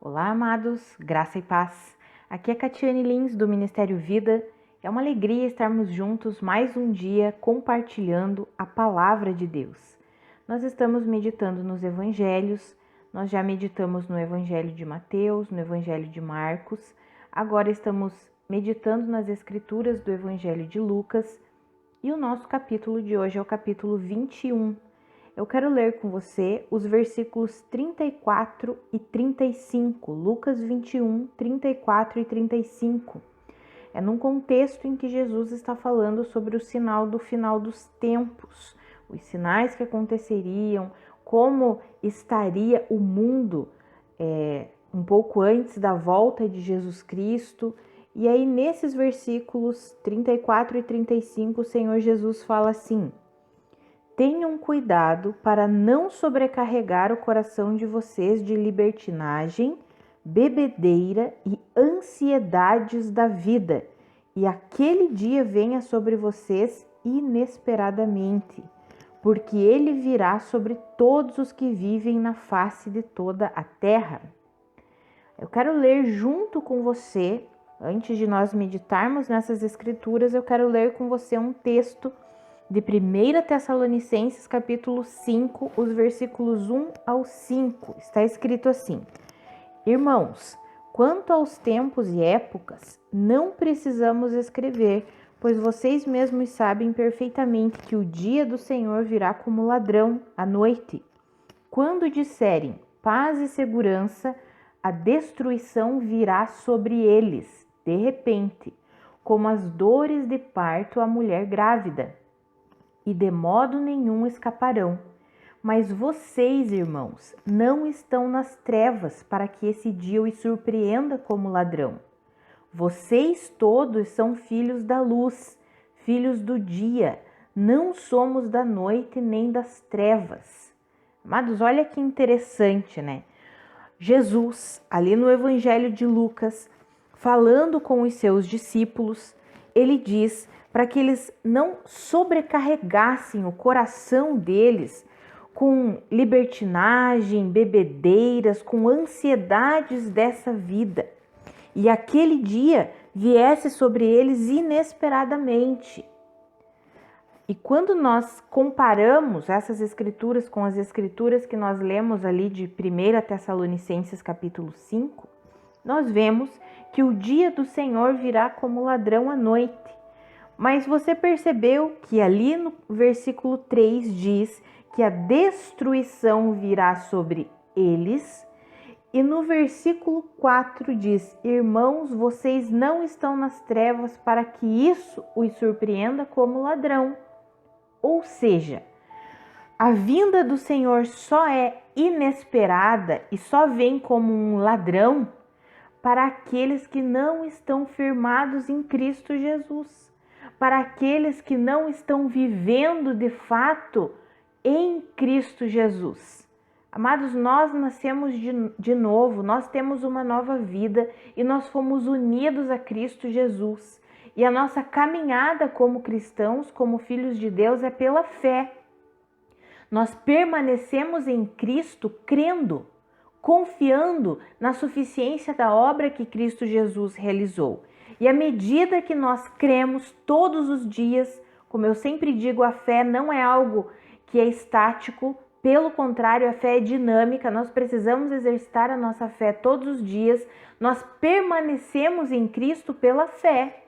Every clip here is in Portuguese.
Olá, amados, graça e paz. Aqui é Catiane Lins, do Ministério Vida. É uma alegria estarmos juntos mais um dia compartilhando a palavra de Deus. Nós estamos meditando nos evangelhos, nós já meditamos no evangelho de Mateus, no evangelho de Marcos, agora estamos meditando nas escrituras do evangelho de Lucas e o nosso capítulo de hoje é o capítulo 21. Eu quero ler com você os versículos 34 e 35, Lucas 21, 34 e 35. É num contexto em que Jesus está falando sobre o sinal do final dos tempos, os sinais que aconteceriam, como estaria o mundo um pouco antes da volta de Jesus Cristo. E aí nesses versículos 34 e 35, o Senhor Jesus fala assim: tenham cuidado para não sobrecarregar o coração de vocês de libertinagem, bebedeira e ansiedades da vida, e aquele dia venha sobre vocês inesperadamente, porque ele virá sobre todos os que vivem na face de toda a terra. Eu quero ler junto com você, antes de nós meditarmos nessas escrituras, eu quero ler com você um texto de 1 Tessalonicenses capítulo 5, os versículos 1 ao 5, está escrito assim: Irmãos, quanto aos tempos e épocas, não precisamos escrever, pois vocês mesmos sabem perfeitamente que o dia do Senhor virá como ladrão à noite. Quando disserem paz e segurança, a destruição virá sobre eles, de repente, como as dores de parto à mulher grávida, e de modo nenhum escaparão. Mas vocês, irmãos, não estão nas trevas para que esse dia os surpreenda como ladrão. Vocês todos são filhos da luz, filhos do dia, não somos da noite nem das trevas. Amados, olha que interessante, né? Jesus, ali no Evangelho de Lucas, falando com os seus discípulos, ele diz para que eles não sobrecarregassem o coração deles com libertinagem, bebedeiras, com ansiedades dessa vida. E aquele dia viesse sobre eles inesperadamente. E quando nós comparamos essas escrituras com as escrituras que nós lemos ali de 1 Tessalonicenses capítulo 5, nós vemos que o dia do Senhor virá como ladrão à noite. Mas você percebeu que ali no versículo 3 diz que a destruição virá sobre eles, e no versículo 4 diz: irmãos, vocês não estão nas trevas para que isso os surpreenda como ladrão. Ou seja, a vinda do Senhor só é inesperada e só vem como um ladrão para aqueles que não estão firmados em Cristo Jesus, para aqueles que não estão vivendo de fato em Cristo Jesus. Amados, nós nascemos de novo, nós temos uma nova vida e nós fomos unidos a Cristo Jesus. E a nossa caminhada como cristãos, como filhos de Deus, é pela fé. Nós permanecemos em Cristo crendo, confiando na suficiência da obra que Cristo Jesus realizou. E à medida que nós cremos todos os dias, como eu sempre digo, a fé não é algo que é estático, pelo contrário, a fé é dinâmica, nós precisamos exercitar a nossa fé todos os dias, nós permanecemos em Cristo pela fé.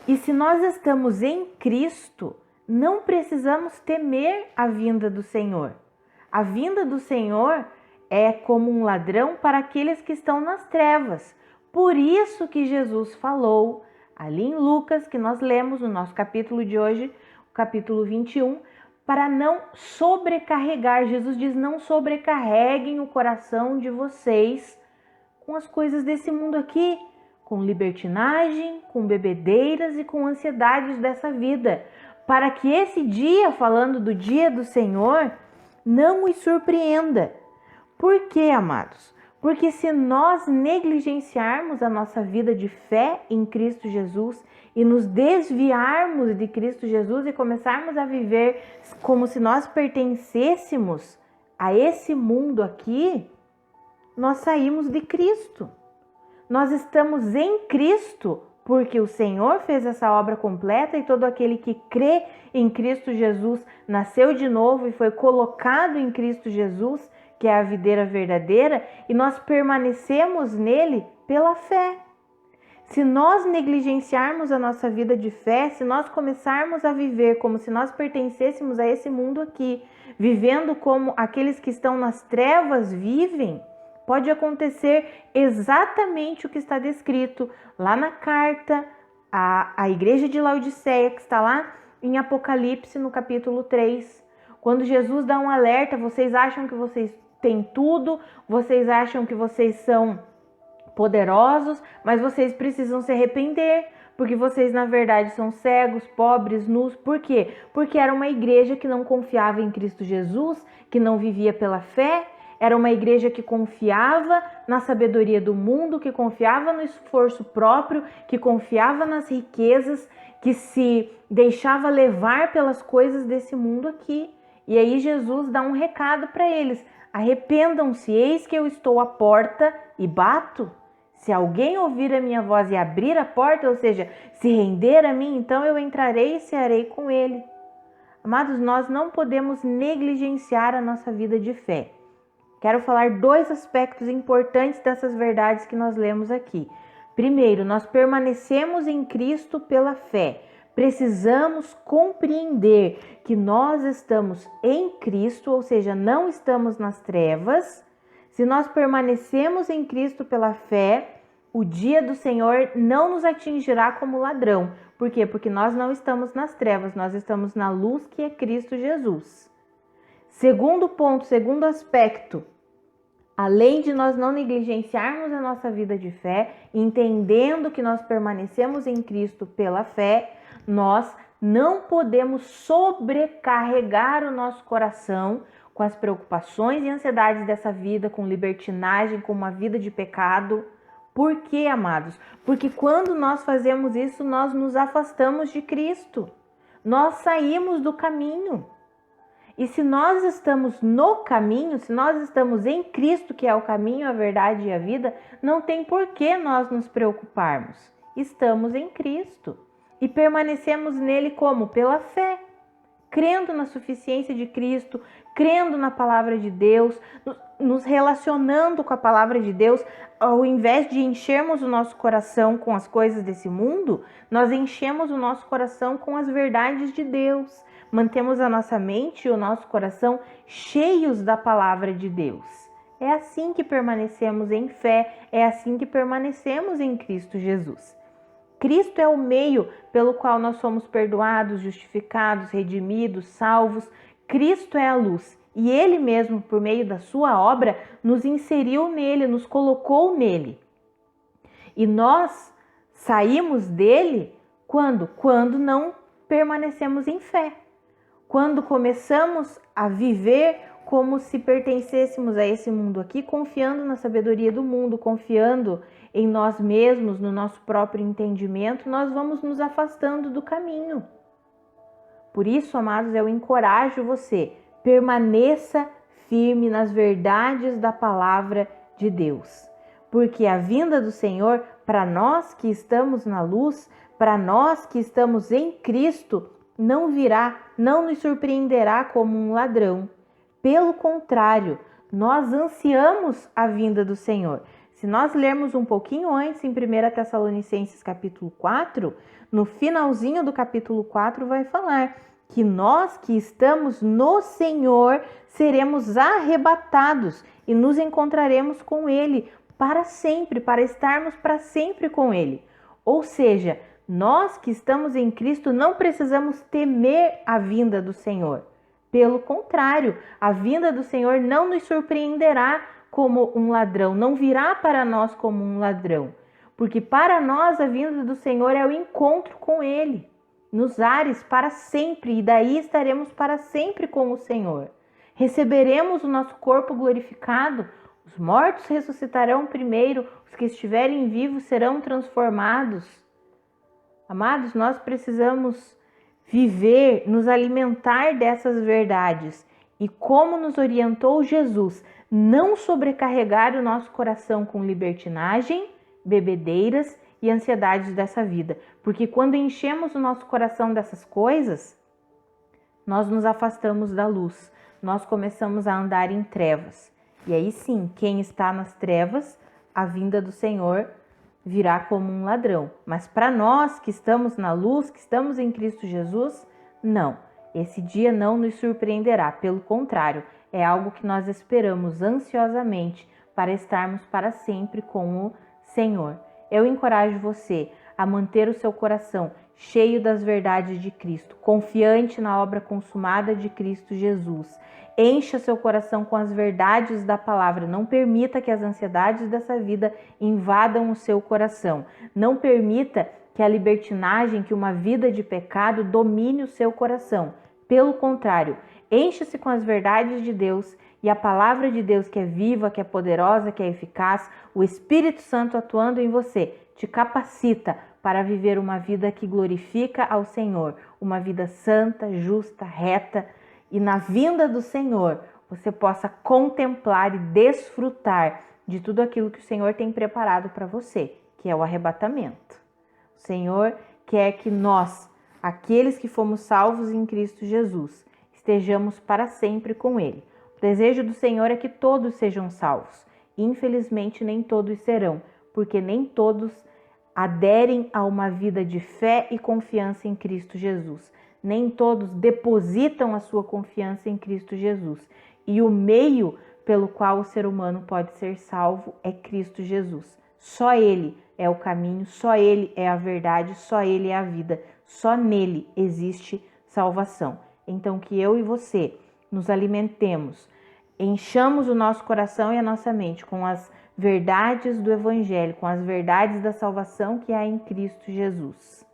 E se nós estamos em Cristo, não precisamos temer a vinda do Senhor. A vinda do Senhor é como um ladrão para aqueles que estão nas trevas. Por isso que Jesus falou, ali em Lucas, que nós lemos no nosso capítulo de hoje, o capítulo 21, para não sobrecarregar. Jesus diz: não sobrecarreguem o coração de vocês com as coisas desse mundo aqui, com libertinagem, com bebedeiras e com ansiedades dessa vida, para que esse dia, falando do dia do Senhor, não os surpreenda. Por quê, amados? Porque se nós negligenciarmos a nossa vida de fé em Cristo Jesus e nos desviarmos de Cristo Jesus e começarmos a viver como se nós pertencêssemos a esse mundo aqui, nós saímos de Cristo. Nós estamos em Cristo porque o Senhor fez essa obra completa e todo aquele que crê em Cristo Jesus nasceu de novo e foi colocado em Cristo Jesus, que é a videira verdadeira, e nós permanecemos nele pela fé. Se nós negligenciarmos a nossa vida de fé, se nós começarmos a viver como se nós pertencêssemos a esse mundo aqui, vivendo como aqueles que estão nas trevas vivem, pode acontecer exatamente o que está descrito lá na carta à igreja de Laodiceia, que está lá em Apocalipse, no capítulo 3. Quando Jesus dá um alerta, vocês acham que vocês têm tudo, vocês acham que vocês são poderosos, mas vocês precisam se arrepender, porque vocês na verdade são cegos, pobres, nus. Por quê? Porque era uma igreja que não confiava em Cristo Jesus, que não vivia pela fé. Era uma igreja que confiava na sabedoria do mundo, que confiava no esforço próprio, que confiava nas riquezas, que se deixava levar pelas coisas desse mundo aqui. E aí Jesus dá um recado para eles: arrependam-se, eis que eu estou à porta e bato. Se alguém ouvir a minha voz e abrir a porta, ou seja, se render a mim, então eu entrarei e cearei com ele. Amados, nós não podemos negligenciar a nossa vida de fé. Quero falar 2 aspectos importantes dessas verdades que nós lemos aqui. Primeiro, nós permanecemos em Cristo pela fé. Precisamos compreender que nós estamos em Cristo, ou seja, não estamos nas trevas. Se nós permanecemos em Cristo pela fé, o dia do Senhor não nos atingirá como ladrão. Por quê? Porque nós não estamos nas trevas, nós estamos na luz que é Cristo Jesus. Segundo ponto, segundo aspecto, além de nós não negligenciarmos a nossa vida de fé, entendendo que nós permanecemos em Cristo pela fé, nós não podemos sobrecarregar o nosso coração com as preocupações e ansiedades dessa vida, com libertinagem, com uma vida de pecado. Por quê, amados? Porque quando nós fazemos isso, nós nos afastamos de Cristo. Nós saímos do caminho. E se nós estamos no caminho, se nós estamos em Cristo, que é o caminho, a verdade e a vida, não tem por que nós nos preocuparmos. Estamos em Cristo e permanecemos nele como? Pela fé, crendo na suficiência de Cristo, crendo na palavra de Deus, nos relacionando com a palavra de Deus. Ao invés de enchermos o nosso coração com as coisas desse mundo, nós enchemos o nosso coração com as verdades de Deus. Mantemos a nossa mente e o nosso coração cheios da palavra de Deus. É assim que permanecemos em fé, é assim que permanecemos em Cristo Jesus. Cristo é o meio pelo qual nós somos perdoados, justificados, redimidos, salvos. Cristo é a luz e Ele mesmo, por meio da sua obra, nos inseriu nele, nos colocou nele. E nós saímos dele quando? Quando não permanecemos em fé. Quando começamos a viver como se pertencêssemos a esse mundo aqui, confiando na sabedoria do mundo, confiando em nós mesmos, no nosso próprio entendimento, nós vamos nos afastando do caminho. Por isso, amados, eu encorajo você, permaneça firme nas verdades da palavra de Deus. Porque a vinda do Senhor, para nós que estamos na luz, para nós que estamos em Cristo, não virá, não nos surpreenderá como um ladrão. Pelo contrário, nós ansiamos a vinda do Senhor. Se nós lermos um pouquinho antes, em 1 Tessalonicenses capítulo 4, no finalzinho do capítulo 4 vai falar que nós que estamos no Senhor seremos arrebatados e nos encontraremos com Ele para sempre, para estarmos para sempre com Ele. Ou seja, nós que estamos em Cristo não precisamos temer a vinda do Senhor. Pelo contrário, a vinda do Senhor não nos surpreenderá como um ladrão, não virá para nós como um ladrão. Porque para nós a vinda do Senhor é o encontro com Ele, nos ares para sempre, e daí estaremos para sempre com o Senhor. Receberemos o nosso corpo glorificado, os mortos ressuscitarão primeiro, os que estiverem vivos serão transformados. Amados, nós precisamos viver, nos alimentar dessas verdades e como nos orientou Jesus, não sobrecarregar o nosso coração com libertinagem, bebedeiras e ansiedades dessa vida. Porque quando enchemos o nosso coração dessas coisas, nós nos afastamos da luz, nós começamos a andar em trevas. E aí sim, quem está nas trevas, a vinda do Senhor virá como um ladrão. Mas para nós que estamos na luz, que estamos em Cristo Jesus, não. Esse dia não nos surpreenderá. Pelo contrário, é algo que nós esperamos ansiosamente para estarmos para sempre com o Senhor. Eu encorajo você a manter o seu coração cheio das verdades de Cristo, confiante na obra consumada de Cristo Jesus. Encha seu coração com as verdades da palavra. Não permita que as ansiedades dessa vida invadam o seu coração. Não permita que a libertinagem, que uma vida de pecado domine o seu coração. Pelo contrário, encha-se com as verdades de Deus e a palavra de Deus, que é viva, que é poderosa, que é eficaz, o Espírito Santo atuando em você, te capacita para viver uma vida que glorifica ao Senhor, uma vida santa, justa, reta, e na vinda do Senhor você possa contemplar e desfrutar de tudo aquilo que o Senhor tem preparado para você, que é o arrebatamento. O Senhor quer que nós, aqueles que fomos salvos em Cristo Jesus, estejamos para sempre com Ele. O desejo do Senhor é que todos sejam salvos. Infelizmente, nem todos serão, porque nem todos aderem a uma vida de fé e confiança em Cristo Jesus. Nem todos depositam a sua confiança em Cristo Jesus. E o meio pelo qual o ser humano pode ser salvo é Cristo Jesus. Só Ele é o caminho, só Ele é a verdade, só Ele é a vida. Só nele existe salvação. Então que eu e você nos alimentemos, enchamos o nosso coração e a nossa mente com as verdades do Evangelho, com as verdades da salvação que há em Cristo Jesus.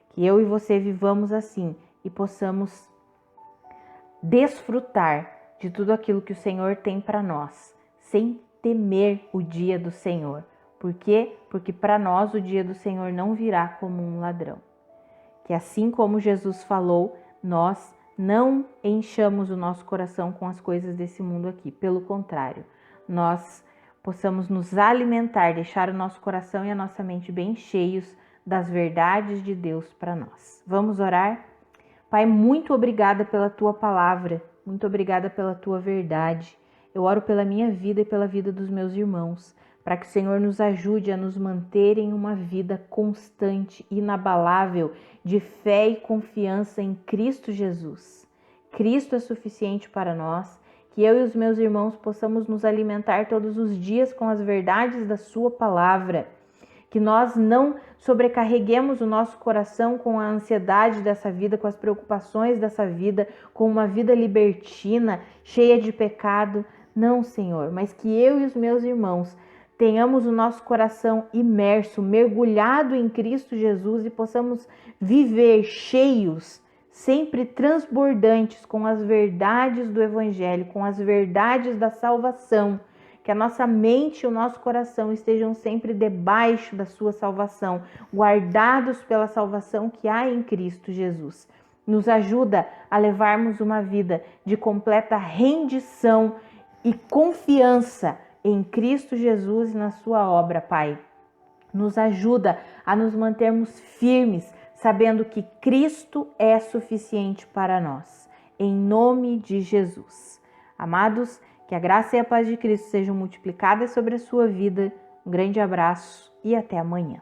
Que eu e você vivamos assim e possamos desfrutar de tudo aquilo que o Senhor tem para nós, sem temer o dia do Senhor. Por quê? Porque para nós o dia do Senhor não virá como um ladrão. Que assim como Jesus falou, nós não enchamos o nosso coração com as coisas desse mundo aqui. Pelo contrário, nós possamos nos alimentar, deixar o nosso coração e a nossa mente bem cheios das verdades de Deus para nós. Vamos orar? Pai, muito obrigada pela Tua palavra, muito obrigada pela Tua verdade. Eu oro pela minha vida e pela vida dos meus irmãos, para que o Senhor nos ajude a nos manter em uma vida constante, inabalável, de fé e confiança em Cristo Jesus. Cristo é suficiente para nós, que eu e os meus irmãos possamos nos alimentar todos os dias com as verdades da Sua palavra, que nós não sobrecarreguemos o nosso coração com a ansiedade dessa vida, com as preocupações dessa vida, com uma vida libertina, cheia de pecado. Não, Senhor, mas que eu e os meus irmãos tenhamos o nosso coração imerso, mergulhado em Cristo Jesus e possamos viver cheios, sempre transbordantes com as verdades do Evangelho, com as verdades da salvação. Que a nossa mente e o nosso coração estejam sempre debaixo da sua salvação, guardados pela salvação que há em Cristo Jesus. Nos ajuda a levarmos uma vida de completa rendição e confiança em Cristo Jesus e na sua obra, Pai. Nos ajuda a nos mantermos firmes, sabendo que Cristo é suficiente para nós. Em nome de Jesus. Amados, que a graça e a paz de Cristo sejam multiplicadas sobre a sua vida. Um grande abraço e até amanhã.